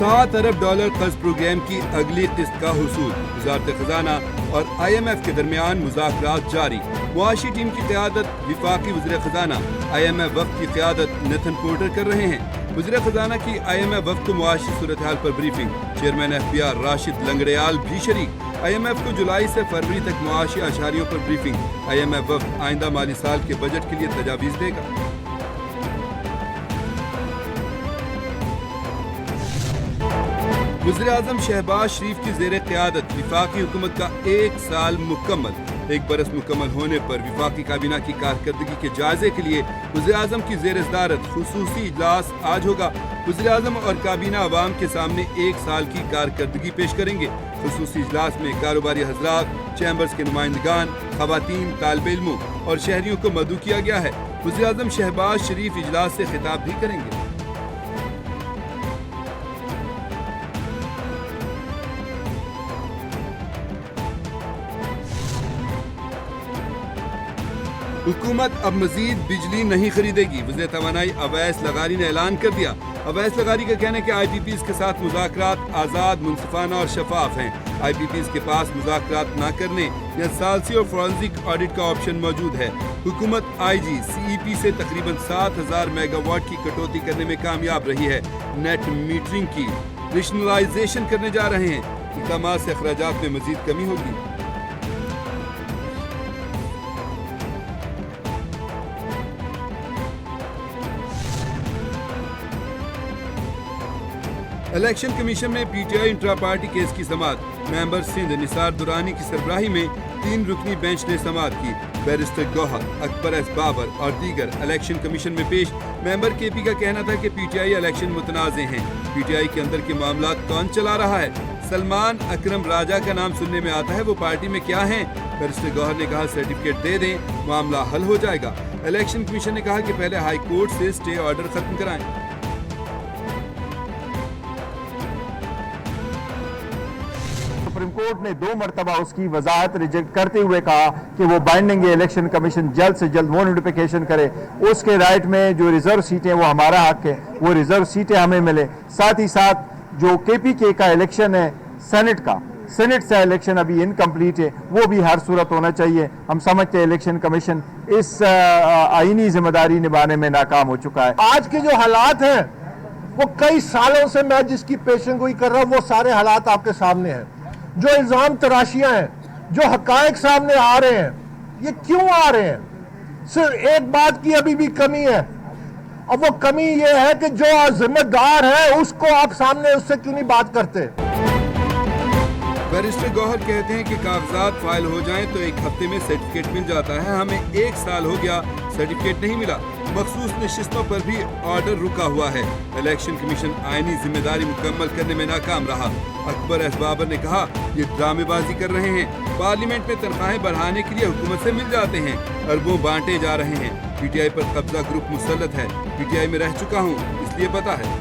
$7 अरब कर्ज प्रोग्राम की अगली किस्त का हुसूल। वज़ारत खजाना और IMF के दरमियान मुज़ाकरात जारी। मुआशी टीम की क़यादत वफाकी वज़ीर खजाना IMF वफ़द की क़यादत नेथन पोर्टर कर रहे हैं। वज़ीर खजाना की IMF वफ़द को मुआशी सूरत हाल पर ब्रीफिंग। चेयरमैन FBR राशिद लंगड़ेयाल भी शरीक। IMF को जुलाई से फरवरी तक मुआशी अशारियों पर ब्रीफिंग। IMF वफ़द आइंदा माली साल के बजट के लिए तजावीज़ देगा। वज़ीर-ए-आज़म शहबाज शरीफ की ज़ेर क़यादत वफाकी हुकूमत का 1 साल मुकम्मल। 1 बरस मुकम्मल होने पर वफाकी काबीना की कारकर्दगी के जायजे के लिए वज़ीर-ए-आज़म की ज़ेर सदारत खुसूसी इजलास आज होगा। वज़ीर-ए-आज़म और काबीना अवाम के सामने 1 साल की कारकर्दगी पेश करेंगे। खुसूसी इजलास में कारोबारी हज़रात, चैम्बर्स के नुमाइंदगान, ख़वातीन, तालिब इल्मों और शहरियों को मदऊ किया गया है। वज़ीर-ए-आज़म शहबाज शरीफ इजलास से खिताब भी करेंगे। हुकूमत अब मजीद बिजली नहीं खरीदेगी। वज़ीर तवानाई अवैस लगारी ने ऐलान कर दिया। अवैस लगारी का कहना है कि IPPs के साथ मुज़ाकरात आज़ाद, मुनसिफाना और शफाफ हैं। IPPs के पास मुज़ाकरात न करने या सालसी और फॉरेंसिक ऑडिट का ऑप्शन मौजूद है। हुकूमत IG CEP से तकरीबन 7000 मेगावाट की कटौती करने में कामयाब रही है। नेट मीटरिंग की रेशनलाइजेशन करने जा रहे हैं। इक़दामात से अखराजात में मजीद कमी होगी। इलेक्शन कमीशन में PTI इंट्रा पार्टी केस की समाअत। मेंबर सिंध निसार दुरानी की सरबराही में 3 रुकनी बेंच ने समाअत की। बैरिस्टर गौहर, अकबर एस बाबर और दीगर इलेक्शन कमीशन में पेश। मेंबर KP का कहना था कि PTI इलेक्शन मुतनाज़े हैं। PTI के अंदर के मामला कौन चला रहा है? सलमान अकरम राजा का नाम सुनने में आता है, वो पार्टी में क्या हैं? बैरिस्टर गौहर ने कहा सर्टिफिकेट दे दें, मामला हल हो जाएगा। इलेक्शन कमीशन ने कहा कि पहले हाई कोर्ट से स्टे ऑर्डर खत्म कराएं। सुप्रीम कोर्ट ने 2 मरतबा उसकी वजाहत रिजेक्ट करते हुए कहा कि वो बाइंडिंग इलेक्शन कमीशन जल्द से जल्द वो नोटिफिकेशन करे। उसके राइट में जो रिजर्व सीटें वो हमारा हक है, वो रिजर्व सीटें हमें मिले। साथ ही साथ जो KPK का इलेक्शन है सेनेट का, सेनेट से इलेक्शन अभी इनकम्प्लीट है, वो भी हर सूरत होना चाहिए। हम समझते हैं इलेक्शन कमीशन इस आईनी जिम्मेदारी निभाने में नाकाम हो चुका है। आज के जो हालात हैं वो कई सालों से मैं जिसकी पेशन गोई कर रहा हूँ वो सारे हालात आपके सामने हैं। जो इल्जाम तराशियां हैं, जो हकायक सामने आ रहे हैं, ये क्यों आ रहे हैं? सिर्फ एक बात की अभी भी कमी है, और वो कमी ये है कि जो जिम्मेदार है उसको आप सामने उससे क्यों नहीं बात करते। बैरिस्टर गौहर कहते हैं कि कागजात फाइल हो जाएं तो 1 हफ्ते में सर्टिफिकेट मिल जाता है। हमें 1 साल हो गया, सर्टिफिकेट नहीं मिला। मखसूस नशिस्तों पर भी ऑर्डर रुका हुआ है। इलेक्शन कमीशन आईनी जिम्मेदारी मुकम्मल करने में नाकाम रहा। अकबर एस बाबर ने कहा ये ड्रामेबाजी कर रहे हैं। पार्लियामेंट में तनख्वाहें बढ़ाने के लिए हुकूमत से मिल जाते हैं, अरबों बांटे जा रहे हैं। PTI पर कब्जा ग्रुप मुसल्लत है। PTI में रह चुका हूँ, इसलिए पता है।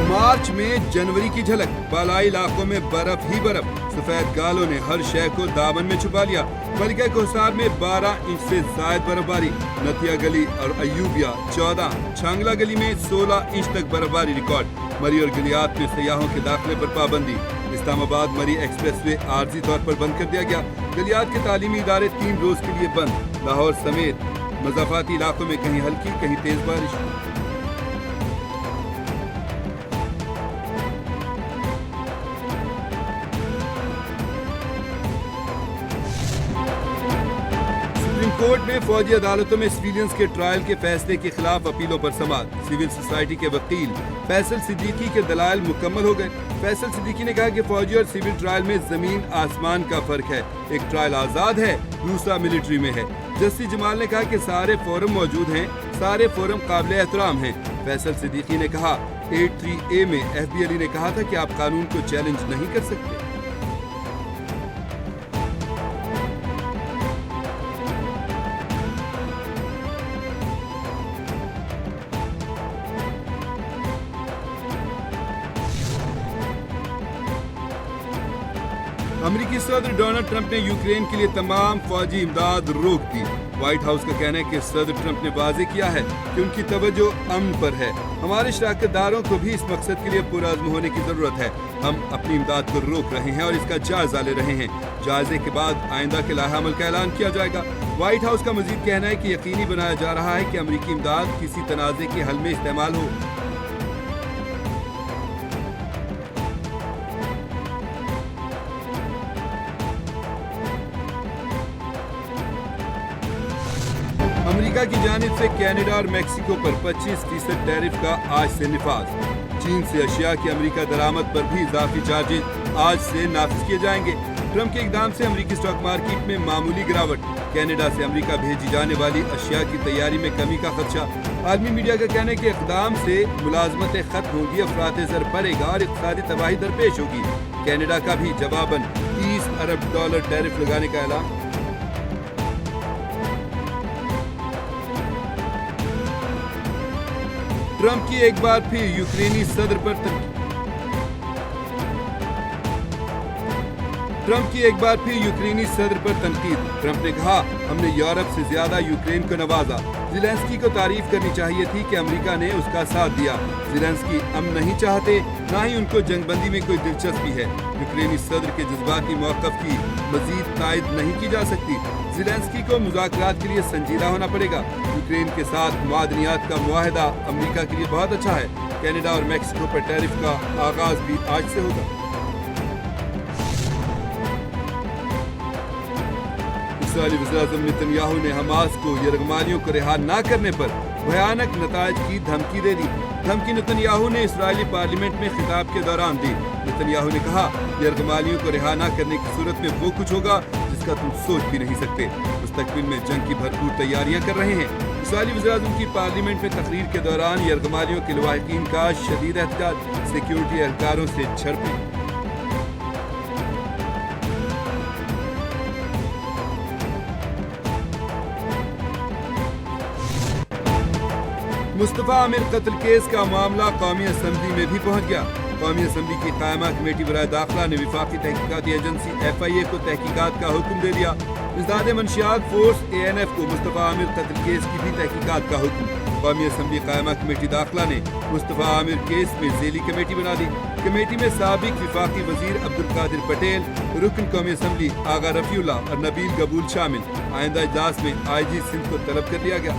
मार्च में जनवरी की झलक। बालाई इलाकों में बर्फ ही बर्फ। सफेद गालों ने हर शय को दामन में छुपा लिया। मलिका कोहसार में 12 इंच से जायद बर्फबारी। नथिया गली और अयूबिया 14, छांगला गली में 16 इंच तक बर्फबारी रिकॉर्ड। मरी और गलियात में सयाहों के दाखिले पर पाबंदी। इस्लामाबाद मरी एक्सप्रेसवे आर्जी तौर पर बंद कर दिया गया। गलियात के तालीमी इदारे 3 रोज के लिए बंद। लाहौर समेत मज़ाफाती इलाकों में कहीं हल्की कहीं तेज बारिश। कोर्ट में फौजी अदालतों में सिविलियंस के ट्रायल के फैसले के खिलाफ अपीलों पर समाअत। सिविल सोसाइटी के वकील फैसल सिद्दीकी के दलाइल मुकम्मल हो गए। फैसल सिद्दीकी ने कहा कि फौजी और सिविल ट्रायल में जमीन आसमान का फर्क है। एक ट्रायल आजाद है, दूसरा मिलिट्री में है। जस्टिस जमाल ने कहा कि सारे फोरम मौजूद हैं, सारे फोरम काबिल एहतराम हैं। फैसल सिद्दीकी ने कहा 83A में FB अली ने कहा था कि आप कानून को चैलेंज नहीं कर सकते। امریکی صدر ڈونلڈ ٹرمپ نے یوکرین کے لیے تمام فوجی امداد روک دی۔ وائٹ ہاؤس کا کہنا ہے کہ صدر ٹرمپ نے واضح کیا ہے کہ ان کی توجہ امن پر ہے۔ ہمارے شراکت داروں کو بھی اس مقصد کے لیے پرعزم ہونے کی ضرورت ہے۔ ہم اپنی امداد کو روک رہے ہیں اور اس کا جائزہ لے رہے ہیں۔ جائزے کے بعد آئندہ کے لائحہ عمل کا اعلان کیا جائے گا۔ وائٹ ہاؤس کا مزید کہنا ہے کہ یقینی بنایا جا رہا ہے کہ امریکی امداد کسی تنازع کے حل میں استعمال ہو۔ امریکہ کی جانب سے کینیڈا اور میکسیکو پر 25% ٹیرف کا آج سے نفاذ۔ چین سے اشیاء کی امریکہ درآمد پر بھی اضافی چارجز آج سے نافذ کیے جائیں گے۔ ٹرمپ کے اقدام سے امریکی اسٹاک مارکیٹ میں معمولی گراوٹ۔ کینیڈا سے امریکہ بھیجی جانے والی اشیاء کی تیاری میں کمی کا خدشہ۔ عالمی میڈیا کا کہنا ہے کہ اقدام سے ملازمتیں ختم ہوں گی، افراط زر بڑھے گا اور اقتصادی تباہی درپیش ہوگی۔ کینیڈا کا بھی جواباً $30 ارب ٹیرف لگانے کا اعلان۔ ٹرمپ کی ایک بار پھر یوکرینی صدر پر تنقید۔ ٹرمپ نے کہا، ہم نے یورپ سے زیادہ یوکرین کو نوازا۔ زیلنسکی کو تعریف کرنی چاہیے تھی کہ امریکہ نے اس کا ساتھ دیا۔ زیلنسکی امن نہیں چاہتے، نہ ہی ان کو جنگ بندی میں کوئی دلچسپی ہے۔ یوکرینی صدر کے جذباتی موقف کی مزید تائید نہیں کی جا سکتی۔ زیلنسکی کو مذاکرات کے لیے سنجیدہ ہونا پڑے گا۔ یوکرین کے ساتھ معدنیات کا معاہدہ امریکہ کے لیے بہت اچھا ہے۔ کینیڈا اور میکسیکو پر ٹیرف کا آغاز بھی آج سے ہوگا۔ اسرائیلی وزیراعظم نتن یاہو نے حماس کو یرغمالیوں کو رہا نہ کرنے پر بھیانک نتائج کی دھمکی دے دی۔ دھمکی نتن یاہو نے اسرائیلی پارلیمنٹ میں خطاب کے دوران دی۔ نتن یاہو نے کہا، یرغمالیوں کو رہا نہ کرنے کی صورت میں وہ کچھ ہوگا جس کا تم سوچ بھی نہیں سکتے۔ مستقبل میں جنگ کی بھرپور تیاریاں کر رہے ہیں۔ اسرائیلی وزیراعظم کی پارلیمنٹ میں تقریر کے دوران یرغمالیوں کے لواحقین کا شدید احتجاج، سیکیورٹی اہلکاروں سے جھڑپیں۔ مصطفیٰ عامر قتل کیس کا معاملہ قومی اسمبلی میں بھی پہنچ گیا۔ قومی اسمبلی کی قائمہ کمیٹی برائے داخلہ نے وفاقی تحقیقاتی ایجنسی FIA کو تحقیقات کا حکم دے دیا۔ ازداد منشیات فورس ANF کو مصطفیٰ عامر قتل کیس کی بھی تحقیقات کا حکم۔ قومی اسمبلی قائمہ کمیٹی داخلہ نے مصطفیٰ عامر کیس میں ذیلی کمیٹی بنا دی۔ کمیٹی میں سابق وفاقی وزیر عبدالقادر پٹیل، رکن قومی اسمبلی آغا رفیع اللہ اور نبیل قبول شامل۔ آئندہ اجلاس میں IG سندھ کو طلب کر لیا گیا۔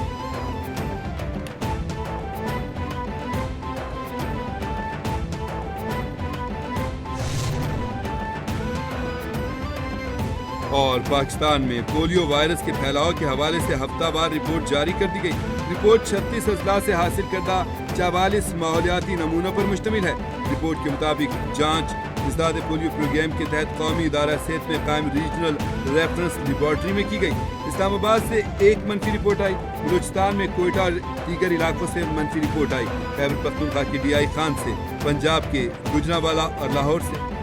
اور پاکستان میں پولیو وائرس کے پھیلاؤ کے حوالے سے ہفتہ وار رپورٹ جاری کر دی گئی۔ رپورٹ 36 اضلاع سے حاصل کردہ 44 ماحولیاتی نمونوں پر مشتمل ہے۔ رپورٹ کے مطابق جانچ ازداد پولیو پروگرام کے تحت قومی ادارہ صحت میں قائم ریجنل ریفرنس لیبارٹری میں کی گئی۔ اسلام آباد سے 1 منفی رپورٹ آئی۔ بلوچستان میں کوئٹہ اور دیگر علاقوں سے منفی رپورٹ آئی۔ خیبر پختونخوا کی DI خان سے، پنجاب کے گجرانوالہ اور لاہور سے۔